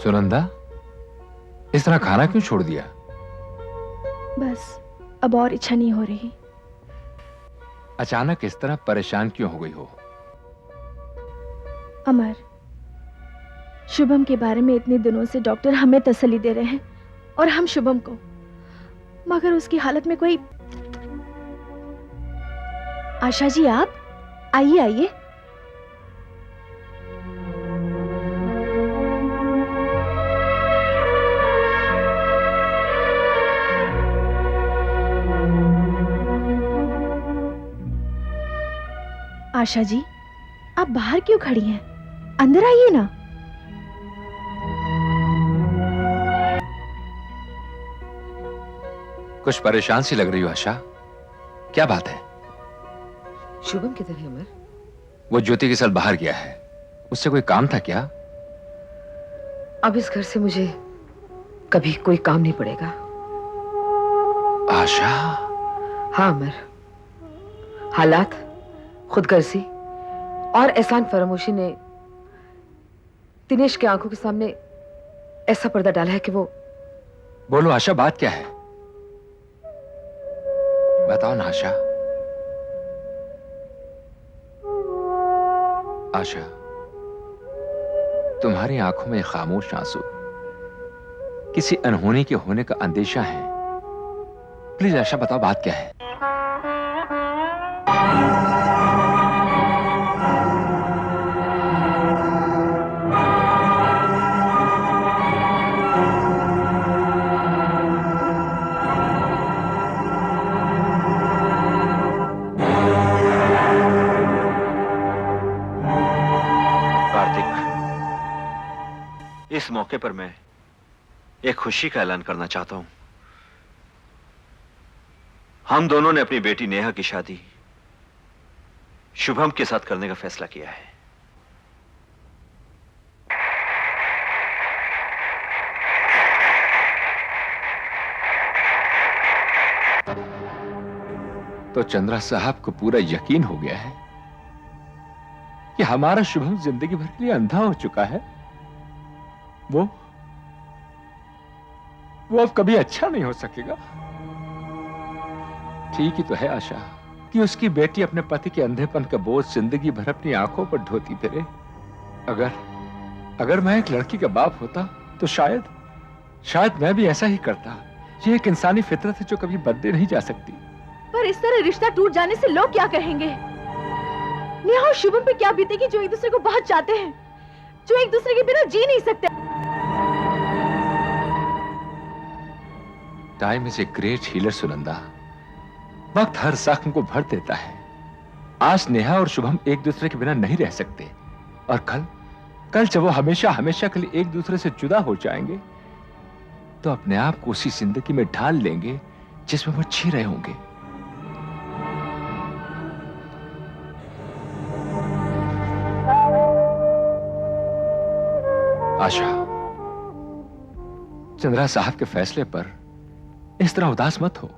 सुनंदा, इस तरह खाना क्यों छोड़ दिया? बस अब और इच्छा नहीं हो रही। अचानक इस तरह परेशान क्यों हो गई हो? अमर, शुभम के बारे में इतने दिनों से डॉक्टर हमें तसल्ली दे रहे हैं और हम शुभम को, मगर उसकी हालत में कोई। आशा जी, आप आइए आइए। आशा जी, आप बाहर क्यों खड़ी हैं? अंदर आइए ना। कुछ परेशान सी लग रही हो आशा, क्या बात है? शुभम किधर है अमर? वो ज्योति के साथ बाहर गया है, उससे कोई काम था क्या? अब इस घर से मुझे कभी कोई काम नहीं पड़ेगा। आशा। हाँ अमर, हालात, खुदगर्जी और एहसान फरामोशी ने दिनेश की आंखों के सामने ऐसा पर्दा डाला है कि वो। बोलो आशा, बात क्या है? बताओ ना आशा। आशा, तुम्हारी आंखों में खामोश आंसू किसी अनहोनी के होने का अंदेशा है। प्लीज आशा बताओ, बात क्या है? इस मौके पर मैं एक खुशी का ऐलान करना चाहता हूं। हम दोनों ने अपनी बेटी नेहा की शादी शुभम के साथ करने का फैसला किया है। तो चंद्रा साहब को पूरा यकीन हो गया है कि हमारा शुभम जिंदगी भर के लिए अंधा हो चुका है। वो अब कभी अच्छा नहीं हो सकेगा। ठीक ही तो है आशा कि उसकी बेटी अपने पति के अंधेपन का बोझ जिंदगी भर अपनी आंखों पर ढोती फिरे। अगर मैं एक लड़की का बाप होता तो शायद मैं भी ऐसा ही करता। ये एक इंसानी फितरत है जो कभी बदले नहीं जा सकती। पर इस तरह रिश्ता टूट जाने से लोग क्या कहेंगे? नेहा और शुभम पे क्या बीतेगी जो एक दूसरे को बहुत चाहते हैं, जो एक दूसरे के बिना जी नहीं सकते। Time is a great healer Sunanda. वक्त हर जख्म को भर देता है। आज नेहा और शुभम एक दूसरे के बिना नहीं रह सकते, और कल जब वो हमेशा हमेशा के लिए एक दूसरे से जुदा हो जाएंगे तो अपने आप को उसी जिंदगी में ढाल लेंगे जिसमें वो जी रहे होंगे। आशा, चंद्रा साहब के फैसले पर इस तरह उदास मत हो।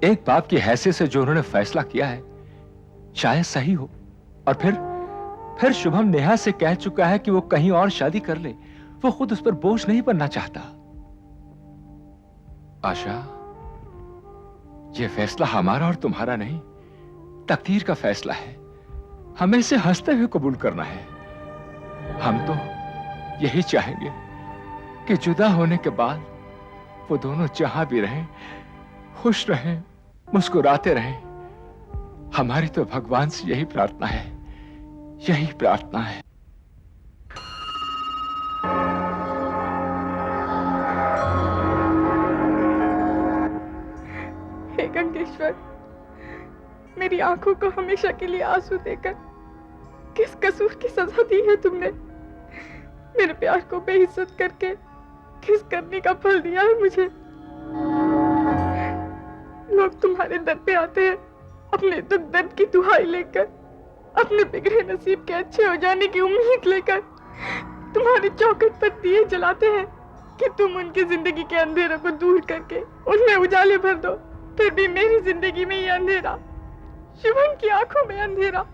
एक बाप की हैसियत से जो उन्होंने फैसला किया है शायद सही हो। और फिर शुभम नेहा से कह चुका है कि वो कहीं और शादी कर ले। वो खुद उस पर बोझ नहीं बनना चाहता। आशा, ये फैसला हमारा और तुम्हारा नहीं, तकदीर का फैसला है। हमें इसे हंसते हुए कबूल करना है। हम तो यही चाहेंगे कि जुदा होने के बाद वो दोनों जहां भी रहें, खुश रहें, मुस्कुराते रहें। हमारी तो भगवान से यही प्रार्थना है, यही प्रार्थना है। हे गंगेश्वर, मेरी आंखों को हमेशा के लिए आंसू देकर किस कसूर की सजा दी है तुमने? मेरे प्यार को बेइज्जत करके किस करने का फल दिया है मुझे? लोग तुम्हारे दर पे आते हैं अपने दुख दर्द की दुहाई लेकर, अपने बिगड़े नसीब के अच्छे हो जाने की उम्मीद लेकर। तुम्हारी चौखट पर दिए जलाते हैं कि तुम उनकी जिंदगी के अंधेरों को दूर करके उनमें उजाले भर दो। फिर भी मेरी जिंदगी में ये अंधेरा, शुभम की आंखों में अंधेरा,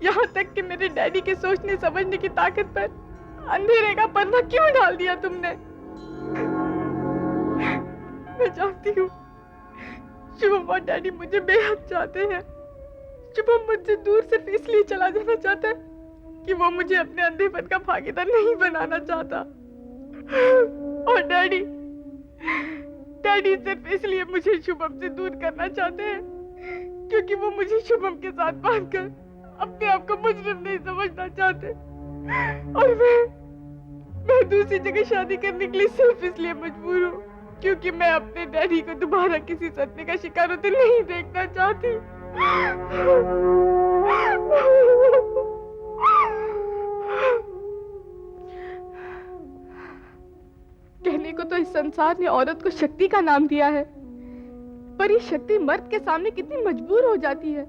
यहाँ तक कि मेरे डैडी के सोचने समझने की ताकत पर अंधेरे का पर्दा क्यों डाल दिया तुमने? मैं जानती हूँ शुभम और डैडी मुझे बेहद चाहते हैं। शुभम मुझसे दूर सिर्फ इसलिए चला जाना चाहता है कि वो मुझे अपने अंधेपन का भागीदार नहीं बनाना चाहता। और डैडी सिर्फ इसलिए मुझे शुभम से दूर करना चाहते हैं क्योंकि वो मुझे शुभम के साथ बांधकर अपने आप को मुजरिम नहीं समझना चाहते। और मैं दूसरी जगह शादी करने के लिए सिर्फ इसलिए मजबूर हूँ क्योंकि मैं अपने डैडी को दोबारा किसी सदमे का शिकार होते नहीं देखना चाहती। कहने को तो इस संसार ने औरत को शक्ति का नाम दिया है, पर ये शक्ति मर्द के सामने कितनी मजबूर हो जाती है,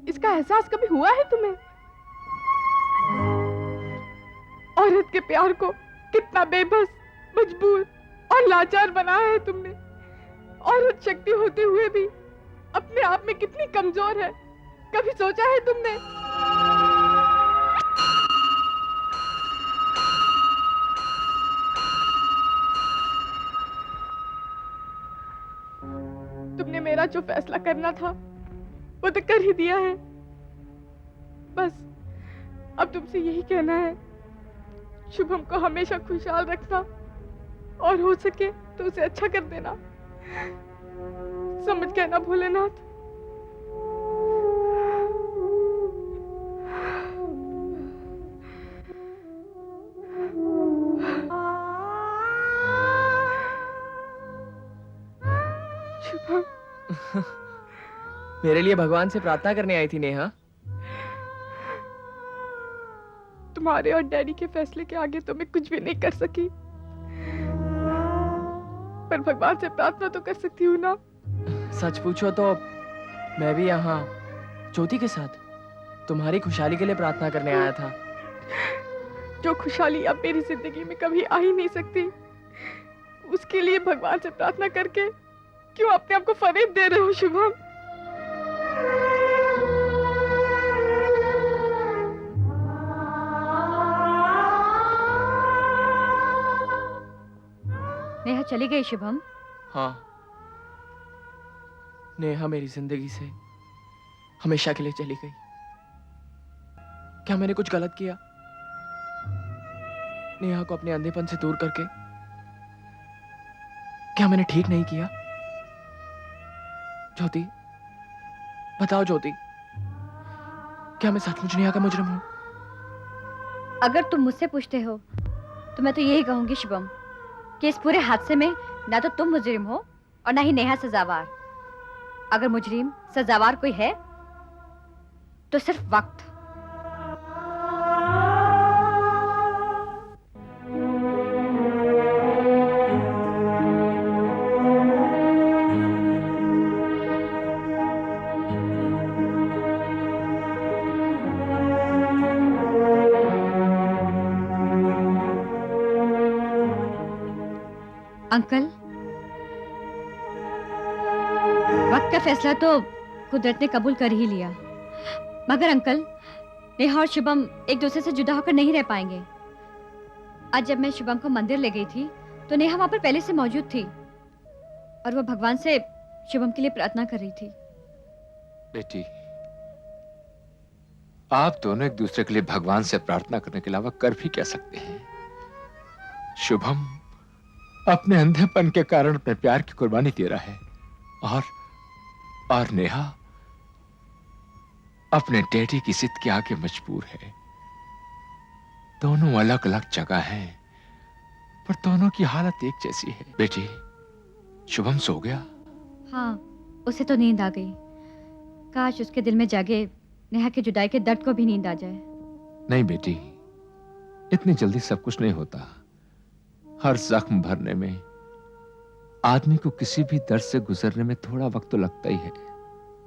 इसका एहसास कभी हुआ है तुम्हें? औरत के प्यार को कितना बेबस, मजबूर और लाचार बनाया है तुमने। औरत शक्ति होते हुए भी अपने आप में कितनी कमजोर है, कभी सोचा है तुमने? तुमने मेरा जो फैसला करना था वो तो कर ही दिया है। बस अब तुमसे यही कहना है, शुभम को हमेशा खुशहाल रखना और हो सके तो उसे अच्छा कर देना। समझ गए ना भोलेनाथ? शुभम मेरे लिए भगवान से प्रार्थना करने आई थी नेहा। तुम्हारे और डैडी के फैसले के आगे तो मैं कुछ भी नहीं कर सकी, पर भगवान से प्रार्थना तो कर सकती हूँ ना। सच पूछो तो मैं भी यहाँ ज्योति के साथ तुम्हारी खुशहाली के लिए प्रार्थना करने आया था। जो खुशहाली अब मेरी जिंदगी में कभी आ ही नहीं सकती, उसके लिए भगवान से प्रार्थना करके क्यों अपने आप को फरेब दे रहे हो शुभम? नेहा चली गई शुभम? हाँ, नेहा मेरी जिंदगी से हमेशा के लिए चली गई। क्या मैंने कुछ गलत किया नेहा को अपने अंधेपन से दूर करके? क्या मैंने ठीक नहीं किया? ज्योति, बताओ ज्योति, क्या मैं सचमुच नेहा का मुजरिम हूं? अगर तुम मुझसे पूछते हो तो मैं तो यही कहूंगी शुभम कि इस पूरे हादसे में ना तो तुम मुजरिम हो और ना ही नेहा सजावार। अगर मुजरिम सजावार कोई है तो सिर्फ वक्त। अंकल, वक्त का फैसला तो कुदरत ने कबूल कर ही लिया, मगर अंकल, नेहा और शुभम एक दूसरे से जुदा होकर नहीं रह पाएंगे। आज जब मैं शुभम को मंदिर ले गई थी तो नेहा वहां पर पहले से मौजूद थी और वो भगवान से शुभम के लिए प्रार्थना कर रही थी। बेटी, आप दोनों एक दूसरे के लिए भगवान से प्रार्थना करने के अलावा कर भी क्या सकते हैं? शुभम अपने अंधेपन के कारण अपने प्यार की कुर्बानी दे रहा है और नेहा अपने डैडी की जिद के आगे मजबूर है। दोनों अलग अलग जगह हैं, पर दोनों की हालत एक जैसी है। बेटी, शुभम सो गया? हाँ, उसे तो नींद आ गई। काश उसके दिल में जागे नेहा की जुदाई के दर्द को भी नींद आ जाए। नहीं बेटी, इतनी जल्दी सब कुछ नहीं होता। हर जख्म भरने में आदमी को किसी भी दर्द से गुजरने में थोड़ा वक्त तो लगता ही है।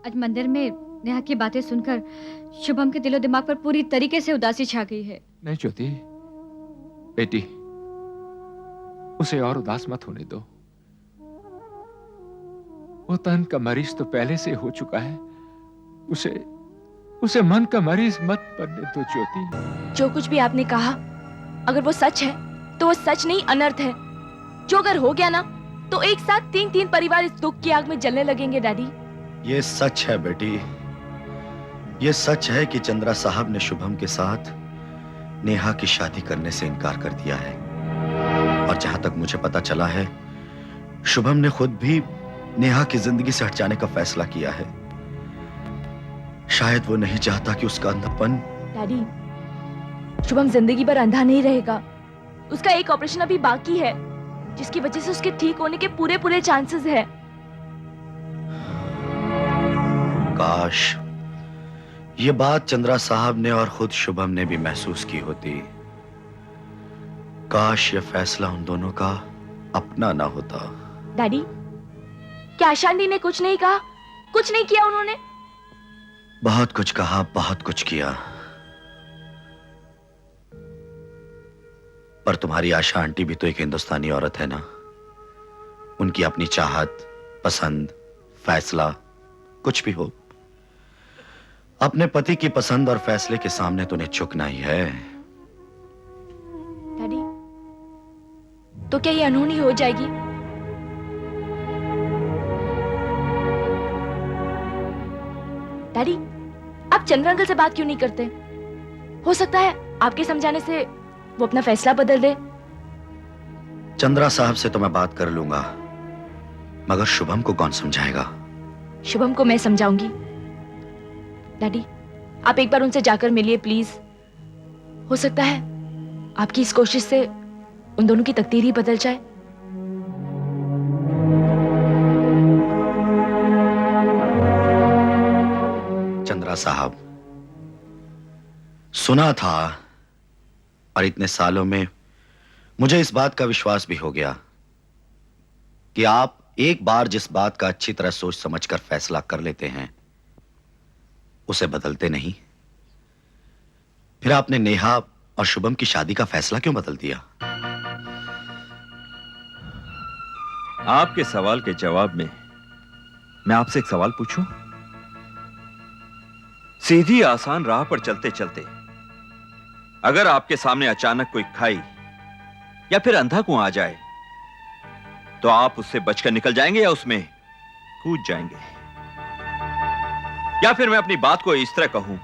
आज मंदिर में नेहा की बातें सुनकर शुभम के दिलो दिमाग पर पूरी तरीके से उदासी छा गई है। नहीं ज्योति, बेटी, उसे और उदास मत होने दो। वो तन का मरीज तो पहले से हो चुका है, उसे मन का मरीज मत बनने दो ज्योति। जो कुछ भी आपने कहा अगर वो सच है तो वो सच नहीं अनर्थ है, जो अगर हो गया ना तो एक साथ 3 परिवार इस दुख की आग में जलने लगेंगे डैडी। ये सच है बेटी, ये सच है कि चंद्रा साहब ने शुभम के साथ नेहा की शादी करने से इनकार कर दिया है। और जहां तक मुझे पता चला है, शुभम ने खुद भी नेहा की जिंदगी से हट जाने का फैसला किया है। शायद वो नहीं चाहता कि उसका अंधापन। डैडी, शुभम जिंदगी भर अंधा नहीं रहेगा। उसका एक ऑपरेशन अभी बाकी है, जिसकी वजह से उसके ठीक होने के पूरे चांसेस है। काश ये बात चंद्रा साहब ने और खुद शुभम ने भी महसूस की होती। काश ये फैसला उन दोनों का अपना ना होता। डैडी, क्या आशा आंटी ने कुछ नहीं कहा? कुछ नहीं किया उन्होंने? बहुत कुछ कहा, बहुत कुछ किया, पर तुम्हारी आशा आंटी भी तो एक हिंदुस्तानी औरत है ना। उनकी अपनी चाहत, पसंद, फैसला कुछ भी हो, अपने पति की पसंद और फैसले के सामने तो उन्हें झुकना ही है। डैडी, तो क्या ये अनहोनी हो जाएगी? डैडी, आप चंद्र अंकल से बात क्यों नहीं करते? हो सकता है आपके समझाने से वो अपना फैसला बदल दे। चंद्रा साहब से तो मैं बात कर लूंगा, मगर शुभम को कौन समझाएगा? शुभम को मैं समझाऊंगी। डैडी, आप एक बार उनसे जाकर मिलिए प्लीज। हो सकता है आपकी इस कोशिश से उन दोनों की तकदीर ही बदल जाए। चंद्रा साहब, सुना था और इतने सालों में मुझे इस बात का विश्वास भी हो गया कि आप एक बार जिस बात का अच्छी तरह सोच समझकर फैसला कर लेते हैं, उसे बदलते नहीं। फिर आपने नेहा और शुभम की शादी का फैसला क्यों बदल दिया? आपके सवाल के जवाब में मैं आपसे एक सवाल पूछूं? सीधी आसान राह पर चलते चलते अगर आपके सामने अचानक कोई खाई या फिर अंधा कुआं आ जाए, तो आप उससे बचकर निकल जाएंगे या उसमें कूद जाएंगे? या फिर मैं अपनी बात को इस तरह कहूं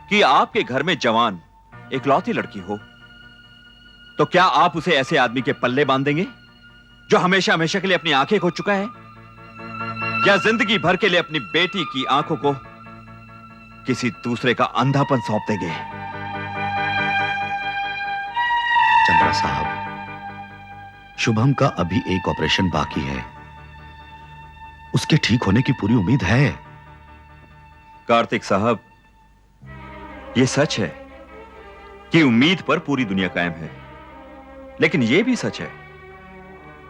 कि आपके घर में जवान इकलौती लड़की हो, तो क्या आप उसे ऐसे आदमी के पल्ले बांध देंगे जो हमेशा हमेशा के लिए अपनी आंखें खो चुका है, या जिंदगी भर के लिए अपनी बेटी की आंखों को किसी दूसरे का अंधापन सौंप देंगे? चंद्रा साहब, शुभम का अभी एक ऑपरेशन बाकी है, उसके ठीक होने की पूरी उम्मीद है। कार्तिक साहब, यह सच है कि उम्मीद पर पूरी दुनिया कायम है, लेकिन यह भी सच है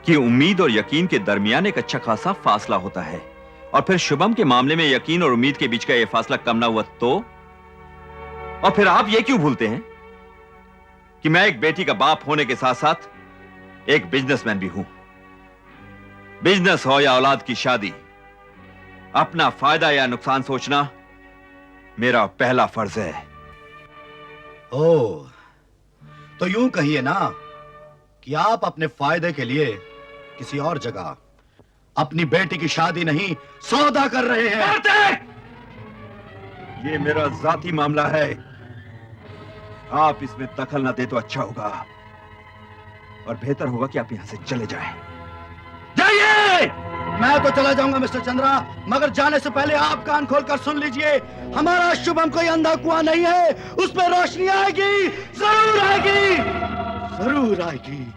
कि उम्मीद और यकीन के दरमियान एक अच्छा खासा फासला होता है। और फिर शुभम के मामले में यकीन और उम्मीद के बीच का यह फासला कम ना हुआ तो? और फिर आप यह क्यों भूलते हैं कि मैं एक बेटी का बाप होने के साथ साथ एक बिजनेसमैन भी हूं। बिजनेस हो या औलाद की शादी, अपना फायदा या नुकसान सोचना मेरा पहला फर्ज है। ओह, तो यूं कहिए ना कि आप अपने फायदे के लिए किसी और जगह अपनी बेटी की शादी नहीं, सौदा कर रहे हैं। ये मेरा जाती मामला है, आप इसमें दखल ना दे तो अच्छा होगा, और बेहतर होगा कि आप यहां से चले जाएं। जाइए! मैं तो चला जाऊंगा मिस्टर चंद्रा, मगर जाने से पहले आप कान खोलकर सुन लीजिए, हमारा शुभम कोई अंधा कुआं नहीं है, उस पर रोशनी आएगी, जरूर आएगी, जरूर आएगी।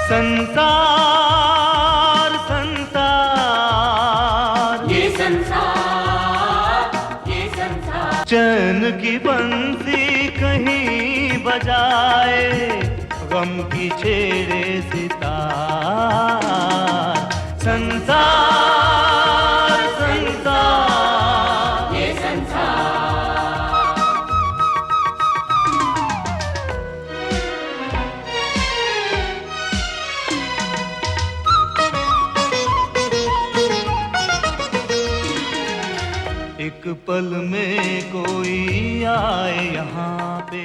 संसार संसार ये संसार चैन की बंसी कहीं बजाए, गम की छेड़े सितार। संसार संसार ये एक पल में कोई आए यहाँ पे